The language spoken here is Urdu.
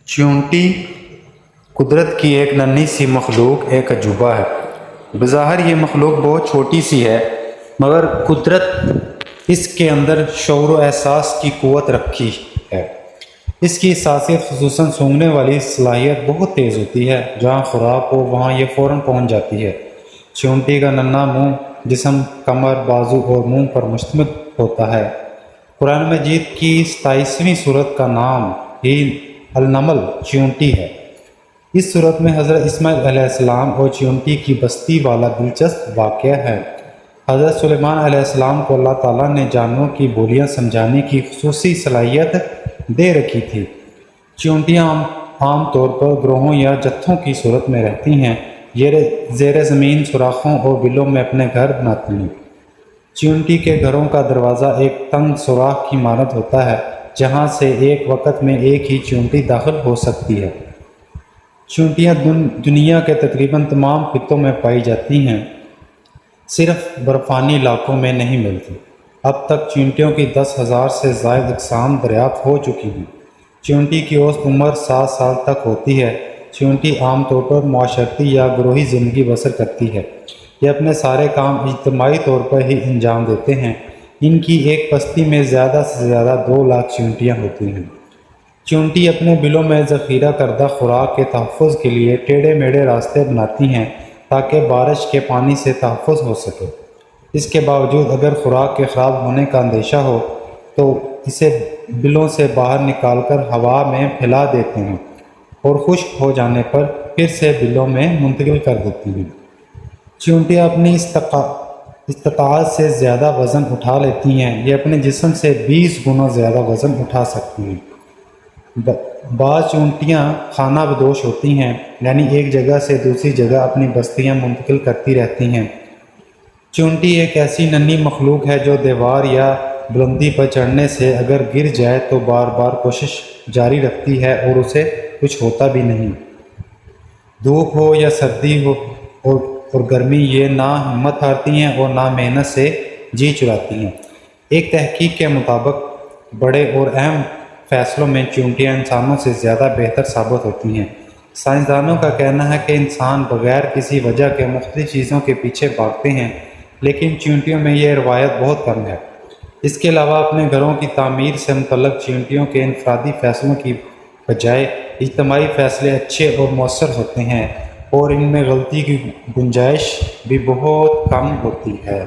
چیونٹی قدرت کی ایک ننھی سی مخلوق، ایک عجوبہ ہے۔ بظاہر یہ مخلوق بہت چھوٹی سی ہے، مگر قدرت اس کے اندر شعور و احساس کی قوت رکھی ہے۔ اس کی خاصیت خصوصاً سونگھنے والی صلاحیت بہت تیز ہوتی ہے۔ جہاں خوراک ہو وہاں یہ فوراً پہنچ جاتی ہے۔ چیونٹی کا ننھا منہ جسم، کمر، بازو اور منہ پر مشتمل ہوتا ہے۔ قرآن مجید کی 27ویں سورت کا نام ہی النمل چیونٹی ہے۔ اس سورت میں حضرت اسماعیل علیہ السلام اور چیونٹی کی بستی والا دلچسپ واقعہ ہے۔ حضرت سلیمان علیہ السلام کو اللہ تعالیٰ نے جانوروں کی بولیاں سمجھانے کی خصوصی صلاحیت دے رکھی تھی۔ چیونٹیاں عام طور پر گروہوں یا جتھوں کی صورت میں رہتی ہیں۔ یہ زیر زمین سوراخوں اور بلوں میں اپنے گھر بناتی ہیں۔ چیونٹی کے گھروں کا دروازہ ایک تنگ سوراخ کی مانند ہوتا ہے، جہاں سے ایک وقت میں ایک ہی چیونٹی داخل ہو سکتی ہے۔ چیونٹیاں دنیا کے تقریباً تمام خطوں میں پائی جاتی ہیں، صرف برفانی علاقوں میں نہیں ملتی۔ اب تک چیونٹیوں کی 10,000 سے زائد اقسام دریافت ہو چکی ہیں۔ چیونٹی کی اوسط عمر 7 سال تک ہوتی ہے۔ چیونٹی عام طور پر معاشرتی یا گروہی زندگی بسر کرتی ہے۔ یہ اپنے سارے کام اجتماعی طور پر ہی انجام دیتے ہیں۔ ان کی ایک بستی میں زیادہ سے زیادہ 2 لاکھ چیونٹیاں ہوتی ہیں۔ چیونٹی اپنے بلوں میں ذخیرہ کردہ خوراک کے تحفظ کے لیے ٹیڑھے میڑھے راستے بناتی ہیں تاکہ بارش کے پانی سے تحفظ ہو سکے۔ اس کے باوجود اگر خوراک کے خراب ہونے کا اندیشہ ہو تو اسے بلوں سے باہر نکال کر ہوا میں پھیلا دیتے ہیں اور خشک ہو جانے پر پھر سے بلوں میں منتقل کر دیتی ہیں۔ چیونٹیاں اپنی استطاعت سے زیادہ وزن اٹھا لیتی ہیں۔ یہ اپنے جسم سے 20 گنا زیادہ وزن اٹھا سکتی ہیں۔ بعض چیونٹیاں خانہ بدوش ہوتی ہیں، یعنی ایک جگہ سے دوسری جگہ اپنی بستیاں منتقل کرتی رہتی ہیں۔ چیونٹی ایک ایسی ننھی مخلوق ہے جو دیوار یا بلندی پر چڑھنے سے اگر گر جائے تو بار بار کوشش جاری رکھتی ہے اور اسے کچھ ہوتا بھی نہیں۔ دھوپ ہو یا سردی ہو اور گرمی، یہ نہ ہمت ہارتی ہیں اور نہ محنت سے جی چراتی ہیں۔ ایک تحقیق کے مطابق بڑے اور اہم فیصلوں میں چیونٹیاں انسانوں سے زیادہ بہتر ثابت ہوتی ہیں۔ سائنسدانوں کا کہنا ہے کہ انسان بغیر کسی وجہ کے مختلف چیزوں کے پیچھے بھاگتے ہیں، لیکن چیونٹیوں میں یہ روایت بہت کم ہے۔ اس کے علاوہ اپنے گھروں کی تعمیر سے متعلق چیونٹیوں کے انفرادی فیصلوں کی بجائے اجتماعی فیصلے اچھے اور مؤثر ہوتے ہیں، اور ان میں غلطی کی گنجائش بھی بہت کم ہوتی ہے۔